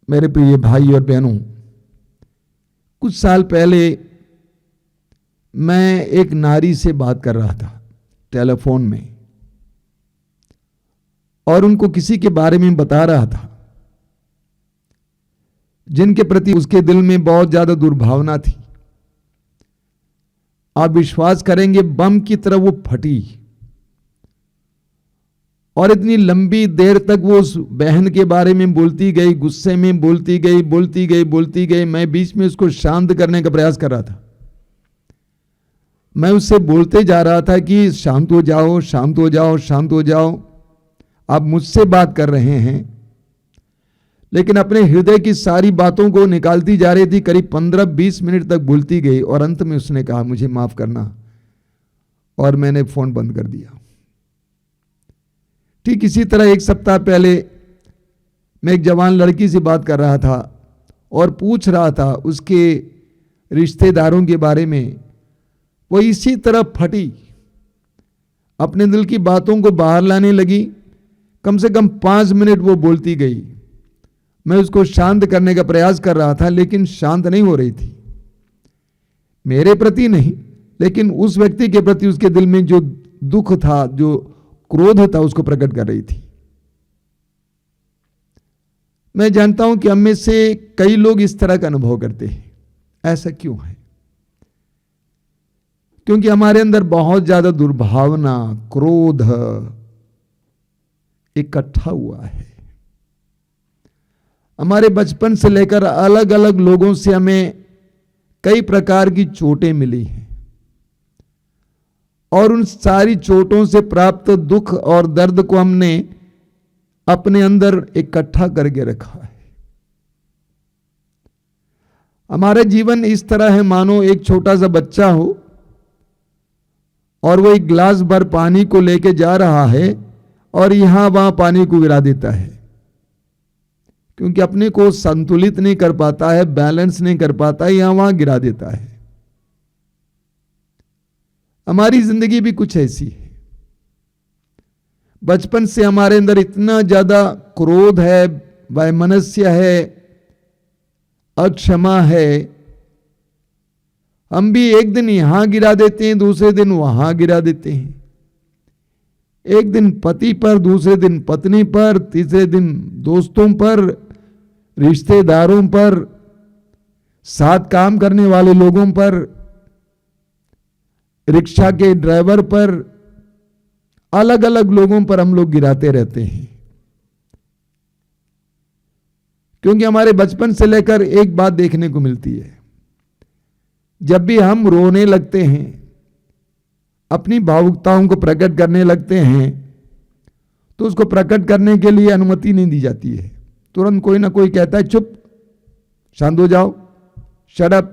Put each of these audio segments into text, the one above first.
मेरे प्रिय भाई और बहनों, कुछ साल पहले मैं एक नारी से बात कर रहा था टेलीफोन में, और उनको किसी के बारे में बता रहा था जिनके प्रति उसके दिल में बहुत ज्यादा दुर्भावना थी। आप विश्वास करेंगे, बम की तरह वो फटी, और इतनी लंबी देर तक वो उस बहन के बारे में बोलती गई, गुस्से में बोलती गई। मैं बीच में उसको शांत करने का प्रयास कर रहा था। मैं उससे बोलते जा रहा था कि शांत हो जाओ, शांत हो जाओ, शांत हो जाओ, आप मुझसे बात कर रहे हैं। लेकिन अपने हृदय की सारी बातों को निकालती जा रही थी। करीब 15-20 मिनट तक बोलती गई, और अंत में उसने कहा, मुझे माफ करना, और मैंने फोन बंद कर दिया। ठीक इसी तरह एक सप्ताह पहले मैं एक जवान लड़की से बात कर रहा था और पूछ रहा था उसके रिश्तेदारों के बारे में। वो इसी तरह फटी, अपने दिल की बातों को बाहर लाने लगी। कम से कम 5 मिनट वो बोलती गई। मैं उसको शांत करने का प्रयास कर रहा था, लेकिन शांत नहीं हो रही थी। मेरे प्रति नहीं, लेकिन उस व्यक्ति के प्रति उसके दिल में जो दुख था, जो क्रोध था, उसको प्रकट कर रही थी। मैं जानता हूं कि हम में से कई लोग इस तरह का अनुभव करते हैं। ऐसा क्यों है? क्योंकि हमारे अंदर बहुत ज्यादा दुर्भावना, क्रोध इकट्ठा हुआ है। हमारे बचपन से लेकर अलग अलग लोगों से हमें कई प्रकार की चोटें मिली हैं, और उन सारी चोटों से प्राप्त दुख और दर्द को हमने अपने अंदर इकट्ठा करके रखा है। हमारा जीवन इस तरह है मानो एक छोटा सा बच्चा हो, और वो एक गिलास भर पानी को लेके जा रहा है, और यहां वहां पानी को गिरा देता है, क्योंकि अपने को संतुलित नहीं कर पाता है, बैलेंस नहीं कर पाता है, यहां वहां गिरा देता है। हमारी जिंदगी भी कुछ ऐसी है। बचपन से हमारे अंदर इतना ज्यादा क्रोध है, वैमनस्य है, अक्षमा है। हम भी एक दिन यहां गिरा देते हैं, दूसरे दिन वहां गिरा देते हैं। एक दिन पति पर, दूसरे दिन पत्नी पर, तीसरे दिन दोस्तों पर, रिश्तेदारों पर, साथ काम करने वाले लोगों पर, रिक्शा के ड्राइवर पर, अलग अलग लोगों पर हम लोग गिराते रहते हैं। क्योंकि हमारे बचपन से लेकर एक बात देखने को मिलती है, जब भी हम रोने लगते हैं, अपनी भावुकताओं को प्रकट करने लगते हैं, तो उसको प्रकट करने के लिए अनुमति नहीं दी जाती है। तुरंत कोई ना कोई कहता है, चुप, शांत हो जाओ, शट अप।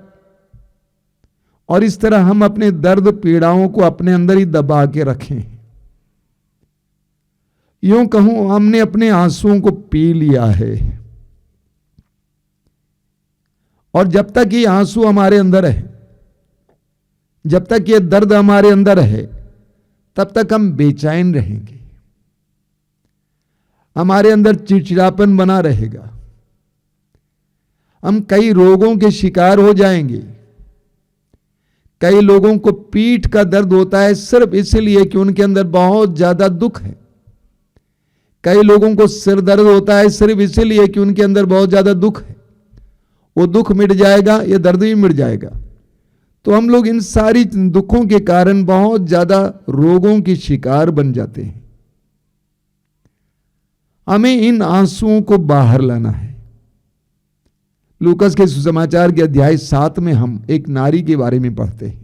और इस तरह हम अपने दर्द पीड़ाओं को अपने अंदर ही दबा के रखें। यूं कहूं, हमने अपने आंसुओं को पी लिया है, और जब तक ये आंसू हमारे अंदर है, जब तक ये दर्द हमारे अंदर है, तब तक हम बेचैन रहेंगे। हमारे अंदर चिड़चिड़ापन बना रहेगा। हम कई रोगों के शिकार हो जाएंगे। कई लोगों को पीठ का दर्द होता है सिर्फ इसलिए कि उनके अंदर बहुत ज्यादा दुख है। कई लोगों को सिर दर्द होता है सिर्फ इसलिए कि उनके अंदर बहुत ज्यादा दुख है। वो दुख मिट जाएगा, ये दर्द भी मिट जाएगा। तो हम लोग इन सारी दुखों के कारण बहुत ज्यादा रोगों के शिकार बन जाते हैं। हमें इन आंसुओं को बाहर लाना है। लूकास के सुसमाचार के अध्याय 7 में हम एक नारी के बारे में पढ़ते हैं।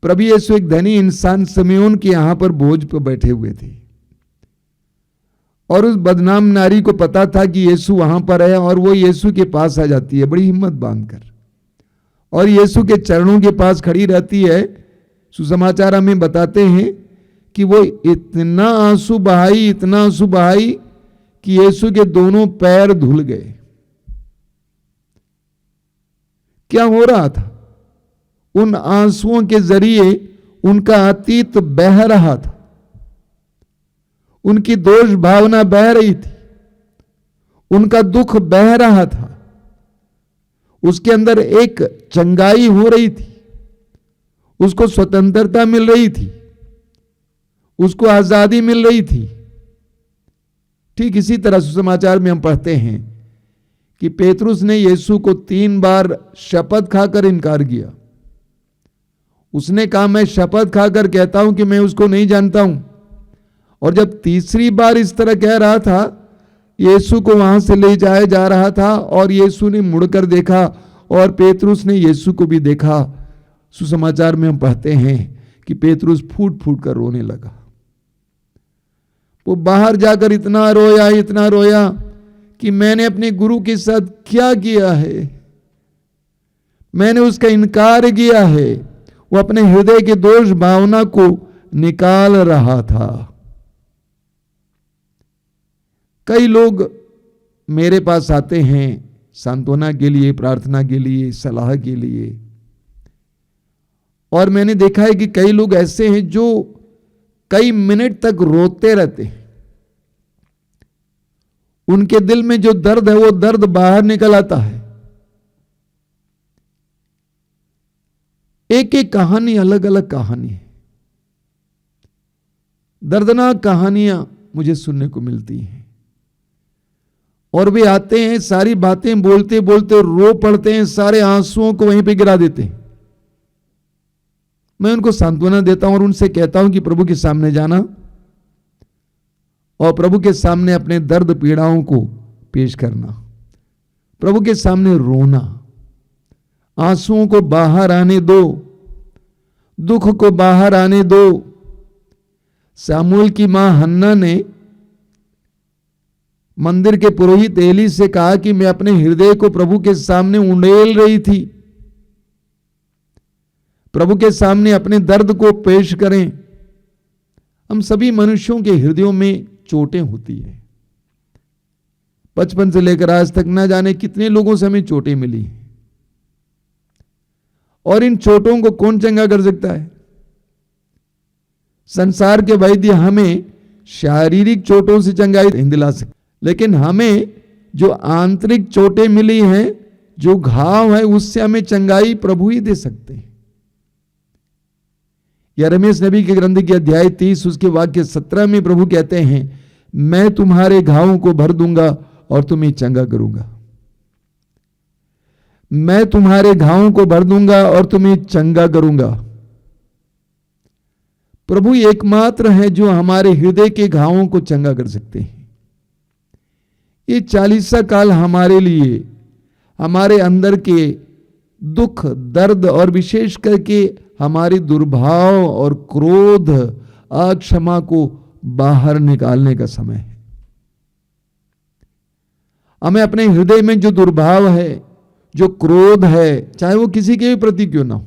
प्रभु यीशु एक धनी इंसान सिमयोन के यहां पर बोझ पर बैठे हुए थे, और उस बदनाम नारी को पता था कि यीशु वहां पर है, और वो यीशु के पास आ जाती है बड़ी हिम्मत बांधकर, और यीशु के चरणों के पास खड़ी रहती है। सुसमाचार हमें बताते हैं कि वो इतना आंसू बहाई कि यीशु के दोनों पैर धुल गए। क्या हो रहा था? उन आंसुओं के जरिए उनका अतीत बह रहा था, उनकी दोष भावना बह रही थी, उनका दुख बह रहा था, उसके अंदर एक चंगाई हो रही थी, उसको स्वतंत्रता मिल रही थी, उसको आजादी मिल रही थी। ठीक इसी तरह सुसमाचार में हम पढ़ते हैं कि पेतरुस ने यीशु को 3 बार शपथ खाकर इनकार किया। उसने कहा, मैं शपथ खाकर कहता हूं कि मैं उसको नहीं जानता हूं। और जब तीसरी बार इस तरह कह रहा था, यीशु को वहां से ले जाया जा रहा था और यीशु ने मुड़कर देखा और पेतरुस ने यीशु को भी देखा। सुसमाचार में हम पढ़ते हैं कि पेतरुस फूट फूट कर रोने लगा। वो बाहर जाकर इतना रोया कि मैंने अपने गुरु के साथ क्या किया है, मैंने उसका इनकार किया है। वो अपने हृदय के दोष भावना को निकाल रहा था। कई लोग मेरे पास आते हैं सांत्वना के लिए, प्रार्थना के लिए, सलाह के लिए, और मैंने देखा है कि कई लोग ऐसे हैं जो कई मिनट तक रोते रहते हैं। उनके दिल में जो दर्द है वो दर्द बाहर निकल आता है। एक एक कहानी अलग अलग कहानी है। दर्दनाक कहानियां मुझे सुनने को मिलती हैं, और वे आते हैं, सारी बातें बोलते बोलते रो पड़ते हैं, सारे आंसुओं को वहीं पे गिरा देते हैं। मैं उनको सांत्वना देता हूं और उनसे कहता हूं कि प्रभु के सामने जाना और प्रभु के सामने अपने दर्द पीड़ाओं को पेश करना, प्रभु के सामने रोना, आंसुओं को बाहर आने दो, दुख को बाहर आने दो। सामुएल की मां हन्ना ने मंदिर के पुरोहित एली से कहा कि मैं अपने हृदय को प्रभु के सामने उंडेल रही थी। प्रभु के सामने अपने दर्द को पेश करें। हम सभी मनुष्यों के हृदयों में चोटें होती है। बचपन से लेकर आज तक न जाने कितने लोगों से हमें चोटें मिली, और इन चोटों को कौन चंगा कर सकता है? संसार के वैद्य हमें शारीरिक चोटों से चंगाई नहीं दिला सकते, लेकिन हमें जो आंतरिक चोटें मिली हैं, जो घाव है, उससे हमें चंगाई प्रभु ही दे सकते हैं। यिर्मयाह नबी के ग्रंथ के अध्याय 30 उसके वाक्य 17 में प्रभु कहते हैं, मैं तुम्हारे घावों को भर दूंगा और तुम्हें चंगा करूंगा। मैं तुम्हारे घावों को भर दूंगा और तुम्हें चंगा करूंगा। प्रभु एकमात्र है जो हमारे हृदय के घावों को चंगा कर सकते हैं। ये 40 काल हमारे लिए, हमारे अंदर के दुख, दर्द और विशेष करके हमारी दुर्भाव और क्रोध, अक्षमा को बाहर निकालने का समय है। हमें अपने हृदय में जो दुर्भाव है, जो क्रोध है, चाहे वो किसी के भी प्रति क्यों ना हो,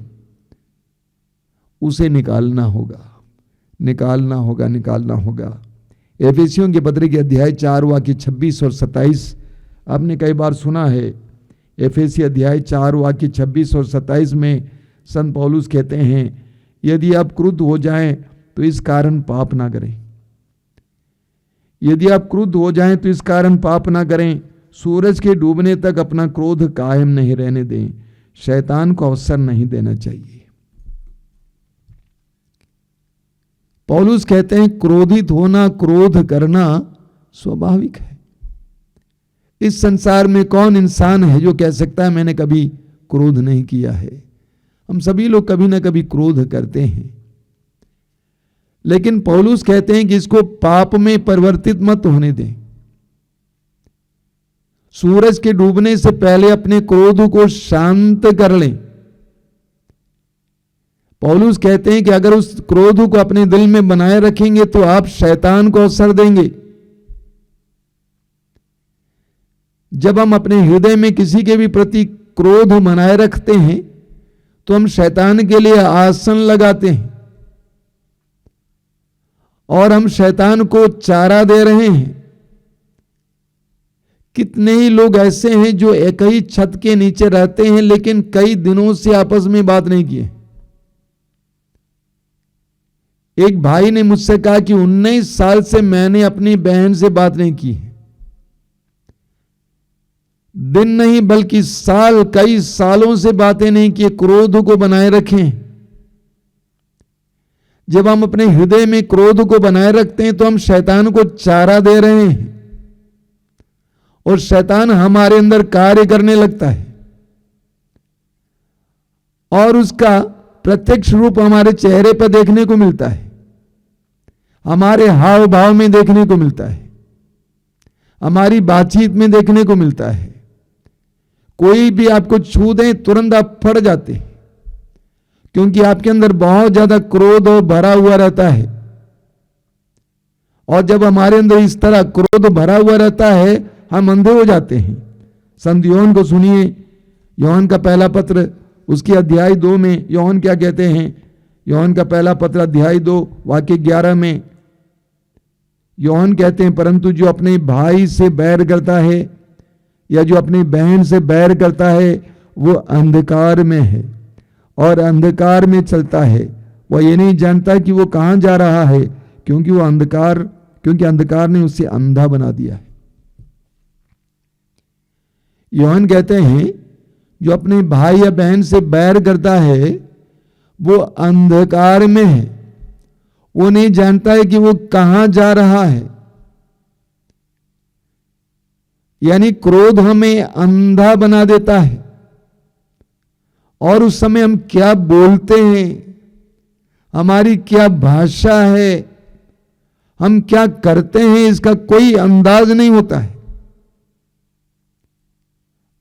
उसे निकालना होगा। एफेसियों के पत्र के अध्याय 4 वाक्य 26 और 27 आपने कई बार सुना है। एफेसी अध्याय 4 वाक्य 26 और 27 में संत पौलुस कहते हैं, यदि आप क्रुद्ध हो जाएं तो इस कारण पाप ना करें। यदि आप क्रुद्ध हो जाएं तो इस कारण पाप ना करें। सूरज के डूबने तक अपना क्रोध कायम नहीं रहने दें। शैतान को अवसर नहीं देना चाहिए। पौलुस कहते हैं, क्रोधित होना, क्रोध करना स्वाभाविक है। इस संसार में कौन इंसान है जो कह सकता है मैंने कभी क्रोध नहीं किया है? हम सभी लोग कभी ना कभी क्रोध करते हैं, लेकिन पौलुस कहते हैं कि इसको पाप में परिवर्तित मत होने दें। सूरज के डूबने से पहले अपने क्रोध को शांत कर लें। पौलुस कहते हैं कि अगर उस क्रोध को अपने दिल में बनाए रखेंगे तो आप शैतान को अवसर देंगे। जब हम अपने हृदय में किसी के भी प्रति क्रोध बनाए रखते हैं तो हम शैतान के लिए आसन लगाते हैं और हम शैतान को चारा दे रहे हैं। कितने ही लोग ऐसे हैं जो एक ही छत के नीचे रहते हैं लेकिन कई दिनों से आपस में बात नहीं किए। एक भाई ने मुझसे कहा कि 19 साल से मैंने अपनी बहन से बात नहीं की। दिन नहीं बल्कि साल, कई सालों से बातें नहीं किए, क्रोध को बनाए रखें। जब हम अपने हृदय में क्रोध को बनाए रखते हैं तो हम शैतान को चारा दे रहे हैं और शैतान हमारे अंदर कार्य करने लगता है और उसका प्रत्यक्ष रूप हमारे चेहरे पर देखने को मिलता है, हमारे हाव भाव में देखने को मिलता है, हमारी बातचीत में देखने को मिलता है। कोई भी आपको छू दे तुरंत आप फट जाते हैं, क्योंकि आपके अंदर बहुत ज्यादा क्रोध भरा हुआ रहता है। और जब हमारे अंदर इस तरह क्रोध भरा हुआ रहता है, हम अंधे हो जाते हैं। संत योहन को सुनिए, योहन का पहला पत्र उसके अध्याय 2 में योहन क्या कहते हैं। योहन का पहला पत्र अध्याय 2 वाक्य 11 में योहन कहते हैं, परंतु जो अपने भाई से बैर करता है या जो अपनी बहन से बैर करता है वो अंधकार में है और अंधकार में चलता है, वह ये नहीं जानता कि वो कहां जा रहा है, क्योंकि अंधकार ने उसे अंधा बना दिया है। योहन कहते हैं जो अपने भाई या बहन से बैर करता है वो अंधकार में है, वो नहीं जानता है कि वो कहां जा रहा है। यानी क्रोध हमें अंधा बना देता है और उस समय हम क्या बोलते हैं, हमारी क्या भाषा है, हम क्या करते हैं, इसका कोई अंदाज नहीं होता है।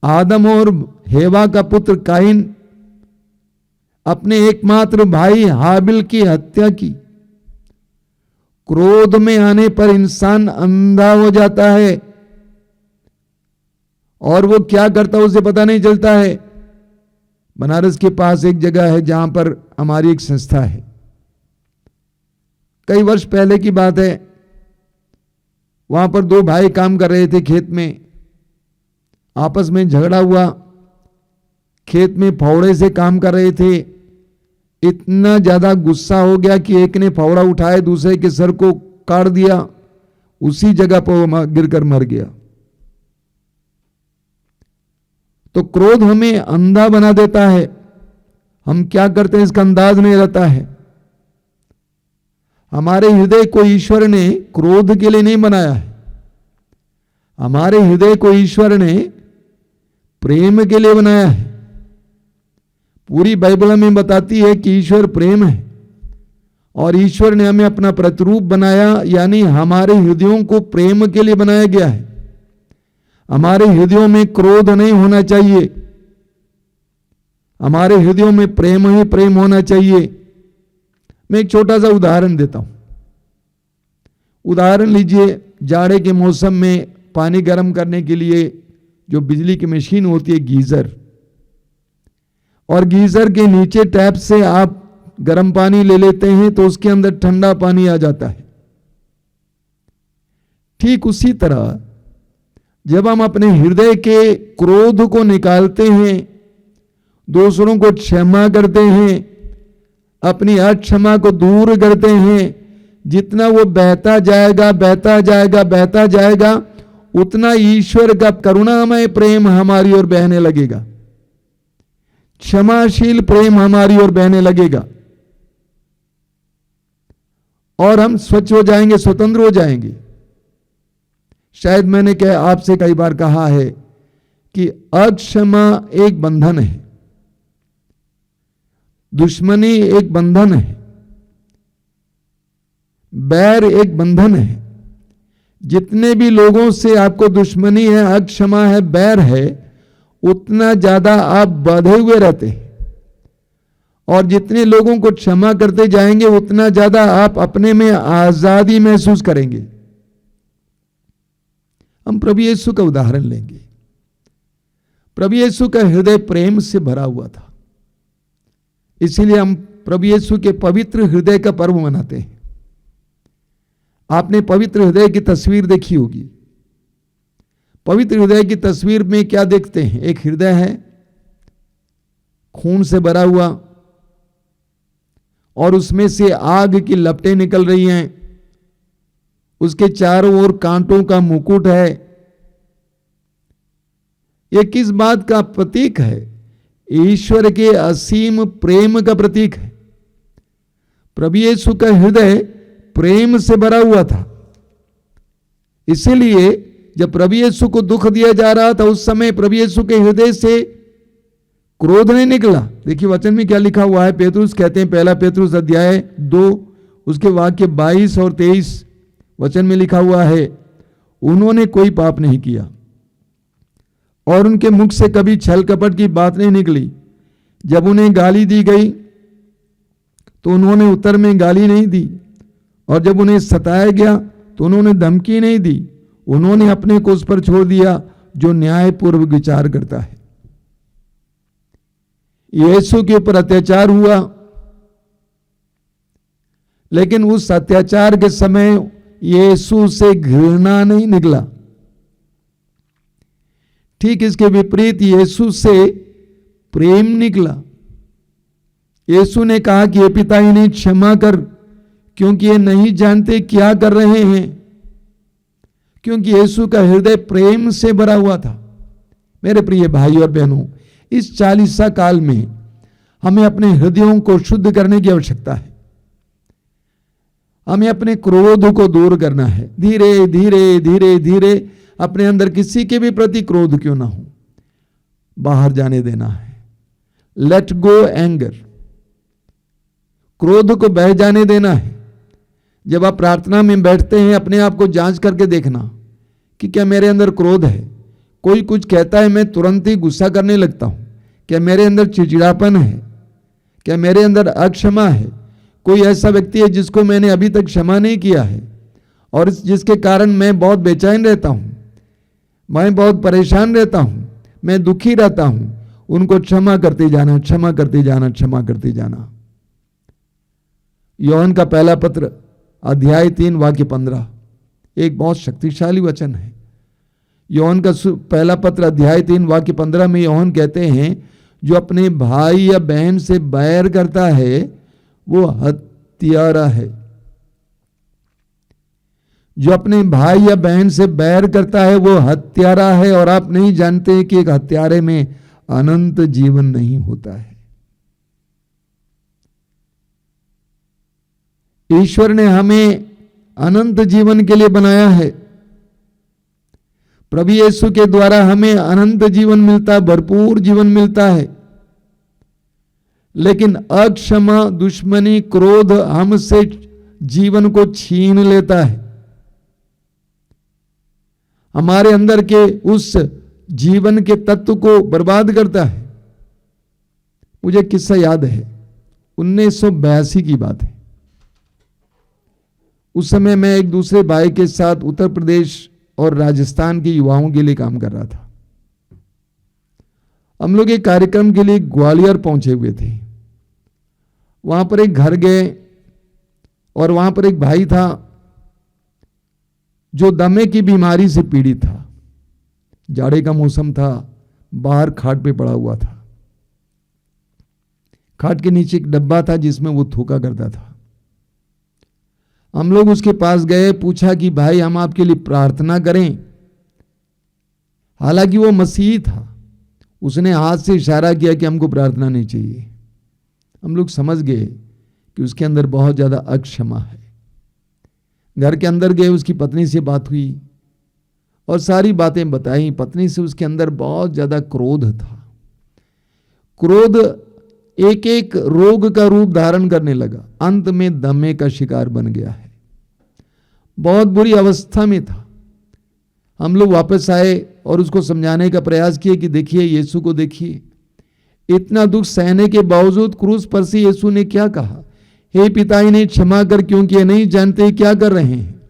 आदम और हेवा का पुत्र काइन अपने एकमात्र भाई हाबिल की हत्या की। क्रोध में आने पर इंसान अंधा हो जाता है और वो क्या करता है उसे पता नहीं चलता है। बनारस के पास एक जगह है जहां पर हमारी एक संस्था है। कई वर्ष पहले की बात है, वहां पर 2 भाई काम कर रहे थे खेत में, आपस में झगड़ा हुआ, खेत में फावड़े से काम कर रहे थे। इतना ज्यादा गुस्सा हो गया कि एक ने फावड़ा उठाया, दूसरे के सर को काट दिया, उसी जगह पर वो गिरकर मर गया। तो क्रोध हमें अंधा बना देता है, हम क्या करते हैं इसका अंदाज नहीं रहता है। हमारे हृदय को ईश्वर ने क्रोध के लिए नहीं बनाया है, हमारे हृदय को ईश्वर ने प्रेम के लिए बनाया है। पूरी बाइबल हमें बताती है कि ईश्वर प्रेम है और ईश्वर ने हमें अपना प्रतिरूप बनाया, यानी हमारे हृदयों को प्रेम के लिए बनाया गया है। हमारे हृदयों में क्रोध नहीं होना चाहिए, हमारे हृदयों में प्रेम ही प्रेम होना चाहिए। मैं एक छोटा सा उदाहरण देता हूं। उदाहरण लीजिए, जाड़े के मौसम में पानी गर्म करने के लिए जो बिजली की मशीन होती है गीजर, और गीजर के नीचे टैप से आप गर्म पानी ले लेते हैं तो उसके अंदर ठंडा पानी आ जाता है। ठीक उसी तरह जब हम अपने हृदय के क्रोध को निकालते हैं, दूसरों को क्षमा करते हैं, अपनी अक्षमा को दूर करते हैं, जितना वो बहता जाएगा बहता जाएगा बहता जाएगा, उतना ईश्वर का करुणामय प्रेम हमारी ओर बहने लगेगा, क्षमाशील प्रेम हमारी ओर बहने लगेगा और हम स्वच्छ हो जाएंगे, स्वतंत्र हो जाएंगे। शायद मैंने आपसे कई बार कहा है कि अक्षमा एक बंधन है, दुश्मनी एक बंधन है, बैर एक बंधन है। जितने भी लोगों से आपको दुश्मनी है, अक्षमा है, बैर है, उतना ज्यादा आप बंधे हुए रहते हैं। और जितने लोगों को क्षमा करते जाएंगे उतना ज्यादा आप अपने में आजादी महसूस करेंगे। हम प्रभु यीशु का उदाहरण लेंगे। प्रभु यीशु का हृदय प्रेम से भरा हुआ था, इसीलिए हम प्रभु यीशु के पवित्र हृदय का पर्व मनाते हैं। आपने पवित्र हृदय की तस्वीर देखी होगी। पवित्र हृदय की तस्वीर में क्या देखते हैं? एक हृदय है खून से भरा हुआ और उसमें से आग की लपटें निकल रही हैं, उसके चारों ओर कांटों का मुकुट है, ये किस बात का प्रतीक है? ईश्वर के असीम प्रेम का प्रतीक है। प्रभु यीशु का हृदय प्रेम से भरा हुआ था। इसीलिए जब प्रभु यीशु को दुख दिया जा रहा था उस समय प्रभु यीशु के हृदय से क्रोध नहीं निकला। देखिए वचन में क्या लिखा हुआ है। पेतरुस कहते हैं, पहला पेतरुस अध्याय 2 उसके वाक्य 22 और 23 वचन में लिखा हुआ है, उन्होंने कोई पाप नहीं किया और उनके मुख से कभी छल कपट की बात नहीं निकली। जब उन्हें गाली दी गई तो उन्होंने उत्तर में गाली नहीं दी, और जब उन्हें सताया गया तो उन्होंने धमकी नहीं दी। उन्होंने अपने को उस पर छोड़ दिया जो न्यायपूर्वक विचार करता है। यीशु के ऊपर अत्याचार हुआ, लेकिन उस अत्याचार के समय यीशु से घृणा नहीं निकला। ठीक इसके विपरीत यीशु से प्रेम निकला। यीशु ने कहा कि हे पिता इन्हें क्षमा कर, क्योंकि ये नहीं जानते क्या कर रहे हैं। क्योंकि यीशु का हृदय प्रेम से भरा हुआ था। मेरे प्रिय भाई और बहनों, इस 40 काल में हमें अपने हृदयों को शुद्ध करने की आवश्यकता है। हमें अपने क्रोध को दूर करना है। धीरे धीरे धीरे धीरे अपने अंदर किसी के भी प्रति क्रोध क्यों ना हो, बाहर जाने देना है। लेट गो एंगर, क्रोध को बह जाने देना है। जब आप प्रार्थना में बैठते हैं अपने आप को जांच करके देखना कि क्या मेरे अंदर क्रोध है। कोई कुछ कहता है मैं तुरंत ही गुस्सा करने लगता हूं। क्या मेरे अंदर चिड़चिड़ापन है? क्या मेरे अंदर अक्षमा है? कोई ऐसा व्यक्ति है जिसको मैंने अभी तक क्षमा नहीं किया है और जिसके कारण मैं बहुत बेचैन रहता हूं, मैं बहुत परेशान रहता हूं, मैं दुखी रहता हूं। उनको क्षमा करते जाना, क्षमा करते जाना, क्षमा करते जाना। यूहन्ना का पहला पत्र अध्याय 3 वाक्य 15 एक बहुत शक्तिशाली वचन है। यूहन्ना का पहला पत्र अध्याय 3 वाक्य 15 में यूहन्ना कहते हैं, जो अपने भाई या बहन से बैर करता है वो हत्यारा है। जो अपने भाई या बहन से बैर करता है वो हत्यारा है, और आप नहीं जानते कि एक हत्यारे में अनंत जीवन नहीं होता है। ईश्वर ने हमें अनंत जीवन के लिए बनाया है। प्रभु यीशु के द्वारा हमें अनंत जीवन मिलता है, भरपूर जीवन मिलता है। लेकिन अक्षमा, दुश्मनी, क्रोध हमसे जीवन को छीन लेता है, हमारे अंदर के उस जीवन के तत्व को बर्बाद करता है। मुझे किस्सा याद है, 1982 की बात है। उस समय मैं एक दूसरे भाई के साथ उत्तर प्रदेश और राजस्थान के युवाओं के लिए काम कर रहा था। हम लोग एक कार्यक्रम के लिए ग्वालियर पहुंचे हुए थे। वहां पर एक घर गए और वहां पर एक भाई था जो दमे की बीमारी से पीड़ित था। जाड़े का मौसम था, बाहर खाट पे पड़ा हुआ था। खाट के नीचे एक डब्बा था जिसमें वो थूका करता था। हम लोग उसके पास गए, पूछा कि भाई हम आपके लिए प्रार्थना करें। हालांकि वो मसीही था, उसने हाथ से इशारा किया कि हमको प्रार्थना नहीं चाहिए। हम लोग समझ गए कि उसके अंदर बहुत ज्यादा अक्षमा है। घर के अंदर गए, उसकी पत्नी से बात हुई और सारी बातें बताई। पत्नी से उसके अंदर बहुत ज्यादा क्रोध था। क्रोध एक एक रोग का रूप धारण करने लगा, अंत में दमे का शिकार बन गया है। बहुत बुरी अवस्था में था। हम लोग वापस आए और उसको समझाने का प्रयास किए कि देखिए, यीशु को देखिए, इतना दुख सहने के बावजूद क्रूस पर से यीशु ने क्या कहा, हे पिता इन्हें क्षमा कर, क्योंकि ये नहीं जानते क्या कर रहे हैं।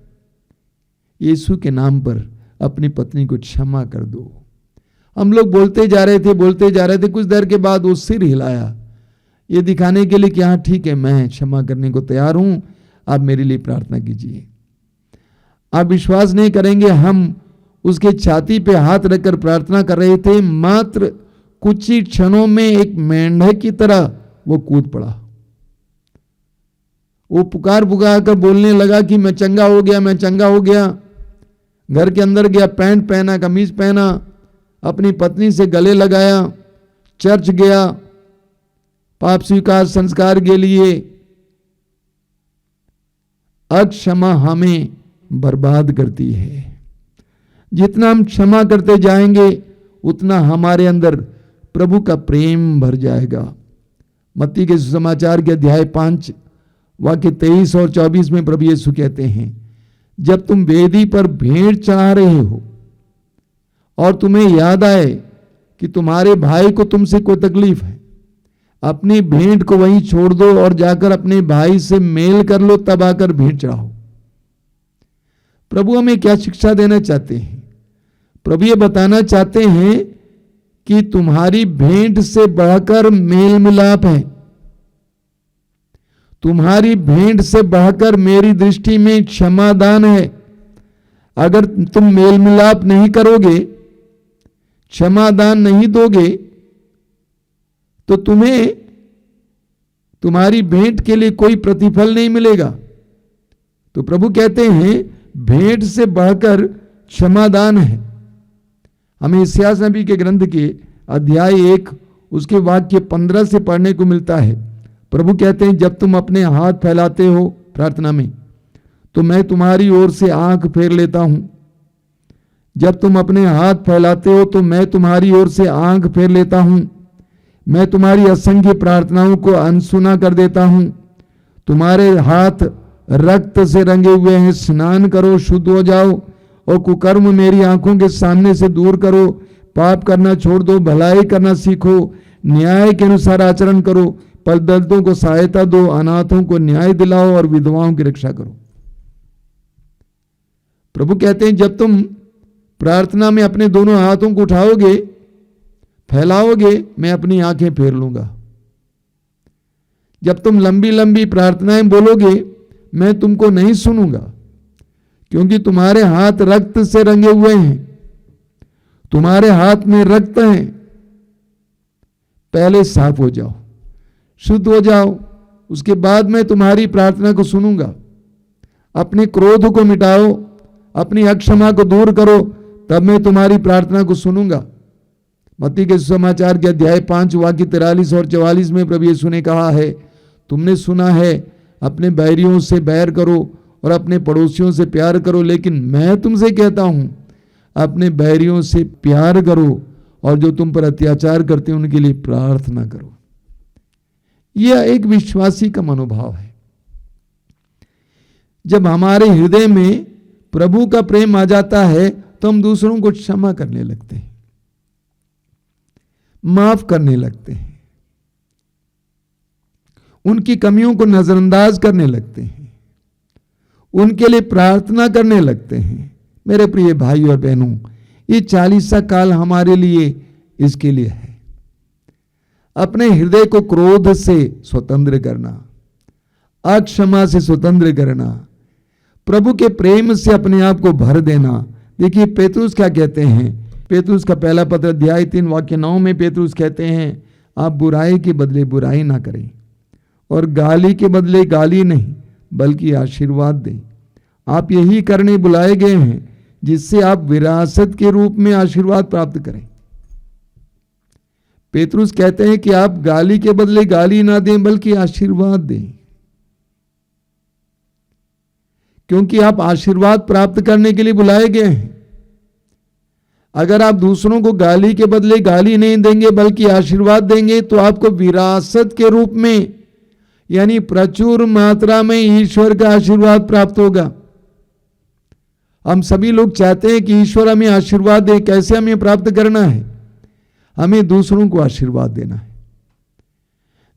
यीशु के नाम पर अपनी पत्नी को क्षमा कर दो। हम लोग बोलते जा रहे थे। कुछ देर के बाद वो सिर हिलाया, ये दिखाने के लिए कि हाँ ठीक है, मैं क्षमा करने को तैयार हूं, आप मेरे लिए प्रार्थना कीजिए। आप विश्वास नहीं करेंगे, हम उसके छाती पे हाथ रखकर प्रार्थना कर रहे थे। मात्र कुछ ही क्षणों में एक मेंढक की तरह वो कूद पड़ा। वो पुकार कर बोलने लगा कि मैं चंगा हो गया, मैं चंगा हो गया। घर के अंदर गया, पैंट पहना, कमीज पहना, अपनी पत्नी से गले लगाया, चर्च गया पाप स्वीकार संस्कार के लिए। अक्षमा हमें बर्बाद करती है। जितना हम क्षमा करते जाएंगे उतना हमारे अंदर प्रभु का प्रेम भर जाएगा। मत्ती के सुसमाचार के अध्याय 5 वाक्य 23 और 24 में प्रभु यीशु कहते हैं, जब तुम वेदी पर भेंट चढ़ा रहे हो और तुम्हें याद आए कि तुम्हारे भाई को तुमसे कोई तकलीफ है, अपनी भेंट को वहीं छोड़ दो और जाकर अपने भाई से मेल कर लो, तब आकर भेंट चढ़ाओ। प्रभु हमें क्या शिक्षा देना चाहते हैं? प्रभु ये बताना चाहते हैं कि तुम्हारी भेंट से बढ़कर मेल मिलाप है। तुम्हारी भेंट से बढ़कर मेरी दृष्टि में क्षमादान है। अगर तुम मेल मिलाप नहीं करोगे, क्षमादान नहीं दोगे, तो तुम्हें तुम्हारी भेंट के लिए कोई प्रतिफल नहीं मिलेगा। तो प्रभु कहते हैं भेंट से बढ़कर क्षमादान है। हमें इस्यास नबी के ग्रंथ के अध्याय 1 उसके वाक्य 15 से पढ़ने को मिलता है। प्रभु कहते हैं, जब तुम अपने हाथ फैलाते हो प्रार्थना में, तो मैं तुम्हारी ओर से आंख फेर लेता हूं। जब तुम अपने हाथ फैलाते हो तो मैं तुम्हारी ओर से आंख फेर लेता हूं। मैं तुम्हारी असंख्य प्रार्थनाओं को अनसुना कर देता हूं। तुम्हारे हाथ रक्त से रंगे हुए हैं, स्नान करो, शुद्ध हो जाओ और कुकर्म मेरी आंखों के सामने से दूर करो। पाप करना छोड़ दो, भलाई करना सीखो, न्याय के अनुसार आचरण करो, पलदलतों को सहायता दो, अनाथों को न्याय दिलाओ और विधवाओं की रक्षा करो। प्रभु कहते हैं, जब तुम प्रार्थना में अपने दोनों हाथों को उठाओगे, फैलाओगे, मैं अपनी आंखें फेर लूंगा। जब तुम लंबी लंबी प्रार्थनाएं बोलोगे, मैं तुमको नहीं सुनूंगा, क्योंकि तुम्हारे हाथ रक्त से रंगे हुए हैं। तुम्हारे हाथ में रक्त है। पहले साफ हो जाओ, शुद्ध हो जाओ, उसके बाद मैं तुम्हारी प्रार्थना को सुनूंगा। अपने क्रोध को मिटाओ, अपनी अक्षमा को दूर करो, तब मैं तुम्हारी प्रार्थना को सुनूंगा। मत्ती के सुसमाचार के अध्याय 5 वाक्य 43 और 44 में प्रभु यीशु ने कहा है, तुमने सुना है अपने बैरियों से बैर करो और अपने पड़ोसियों से प्यार करो, लेकिन मैं तुमसे कहता हूं अपने बैरियों से प्यार करो और जो तुम पर अत्याचार करते हैं उनके लिए प्रार्थना करो। यह एक विश्वासी का मनोभाव है। जब हमारे हृदय में प्रभु का प्रेम आ जाता है तो हम दूसरों को क्षमा करने लगते हैं, माफ करने लगते हैं, उनकी कमियों को नजरअंदाज करने लगते हैं, उनके लिए प्रार्थना करने लगते हैं। मेरे प्रिय भाई और बहनों, ये 40 काल हमारे लिए इसके लिए है। अपने हृदय को क्रोध से स्वतंत्र करना, अक्षमा से स्वतंत्र करना, प्रभु के प्रेम से अपने आप को भर देना। देखिए पेतरुस क्या कहते हैं, पेतरुस का पहला पत्र अध्याय 3 वाक्य 9 में पेतरुस कहते हैं, आप बुराई के बदले बुराई ना करें और गाली के बदले गाली नहीं बल्कि आशीर्वाद दें। आप यही करने बुलाए गए हैं जिससे आप विरासत के रूप में आशीर्वाद प्राप्त करें। पेतरुस कहते हैं कि आप गाली के बदले गाली ना दें बल्कि आशीर्वाद दें, क्योंकि आप आशीर्वाद प्राप्त करने के लिए बुलाए गए हैं। अगर आप दूसरों को गाली के बदले गाली नहीं देंगे बल्कि आशीर्वाद देंगे तो आपको विरासत के रूप में यानी प्रचुर मात्रा में ईश्वर का आशीर्वाद प्राप्त होगा। हम सभी लोग चाहते हैं कि ईश्वर हमें आशीर्वाद दे। कैसे हमें प्राप्त करना है? हमें दूसरों को आशीर्वाद देना है।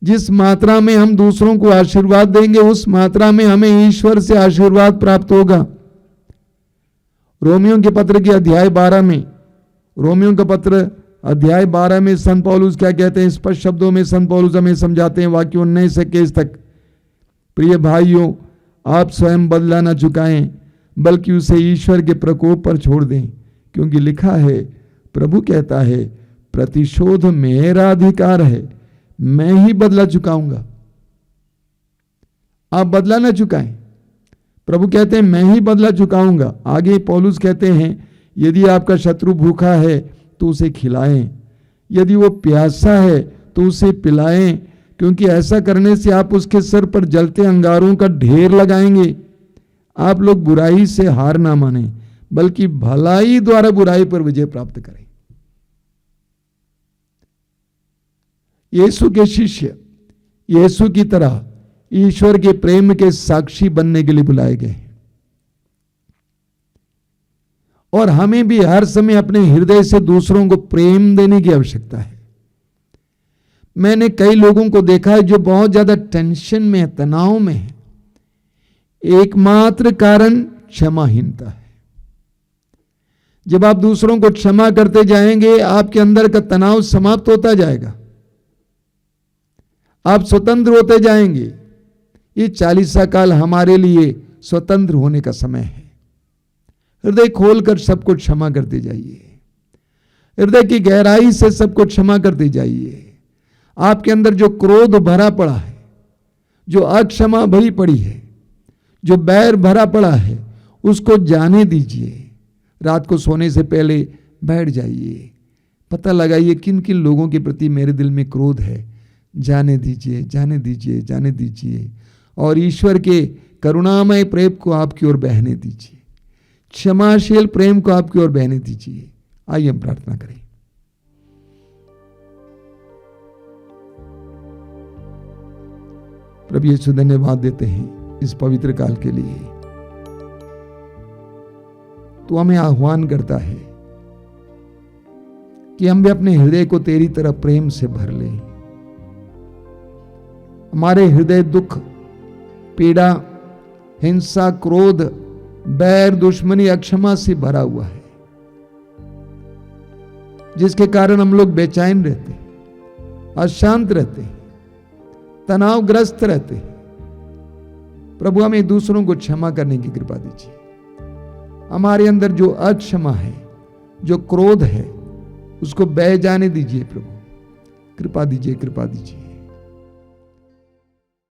जिस मात्रा में हम दूसरों को आशीर्वाद देंगे उस मात्रा में हमें ईश्वर से आशीर्वाद प्राप्त होगा। रोमियो के पत्र के अध्याय 12 में, रोमियो का पत्र अध्याय 12 में संत पौलुस क्या कहते हैं? स्पष्ट शब्दों में संत पौलुस हमें समझाते हैं वाक्य 19 से 21 तक। प्रिय भाइयों, आप स्वयं बदला न चुकाएं बल्कि उसे ईश्वर के प्रकोप पर छोड़ दें, क्योंकि लिखा है, प्रभु कहता है, प्रतिशोध मेरा अधिकार है, मैं ही बदला चुकाऊंगा। आप बदला न चुकाएं। प्रभु कहते हैं मैं ही बदला चुकाऊंगा। आगे पौलुस कहते हैं, यदि आपका शत्रु भूखा है तो उसे खिलाएं, यदि वो प्यासा है तो उसे पिलाएं, क्योंकि ऐसा करने से आप उसके सर पर जलते अंगारों का ढेर लगाएंगे। आप लोग बुराई से हार ना माने, बल्कि भलाई द्वारा बुराई पर विजय प्राप्त करें। यीशु के शिष्य यीशु की तरह ईश्वर के प्रेम के साक्षी बनने के लिए बुलाए गए, और हमें भी हर समय अपने हृदय से दूसरों को प्रेम देने की आवश्यकता है। मैंने कई लोगों को देखा है जो बहुत ज्यादा टेंशन में है, तनाव में है। एकमात्र कारण क्षमाहीनता है। जब आप दूसरों को क्षमा करते जाएंगे, आपके अंदर का तनाव समाप्त होता जाएगा, आप स्वतंत्र होते जाएंगे। ये 40 काल हमारे लिए स्वतंत्र होने का समय है। हृदय खोलकर सबको क्षमा करते जाइए, हृदय की गहराई से सबको क्षमा करते जाइए। आपके अंदर जो क्रोध भरा पड़ा है, जो अक्षमा भरी पड़ी है, जो बैर भरा पड़ा है, उसको जाने दीजिए। रात को सोने से पहले बैठ जाइए, पता लगाइए किन किन लोगों के प्रति मेरे दिल में क्रोध है। जाने दीजिए, जाने दीजिए, जाने दीजिए, और ईश्वर के करुणामय प्रेम को आपकी ओर बहने दीजिए, क्षमाशील प्रेम को आपकी ओर बहने दीजिए। आइए हम प्रार्थना करें। प्रभु यीशु, धन्यवाद देते हैं इस पवित्र काल के लिए। तू हमें आह्वान करता है कि हम भी अपने हृदय को तेरी तरफ प्रेम से भर लें। हमारे हृदय दुख, पीड़ा, हिंसा, क्रोध, बैर, दुश्मनी, अक्षमा से भरा हुआ है, जिसके कारण हम लोग बेचैन रहते हैं, अशांत रहते हैं, तनावग्रस्त रहते हैं। प्रभु, हमें दूसरों को क्षमा करने की कृपा दीजिए। हमारे अंदर जो अक्षमा है, जो क्रोध है, उसको बह जाने दीजिए। प्रभु कृपा दीजिए, कृपा दीजिए।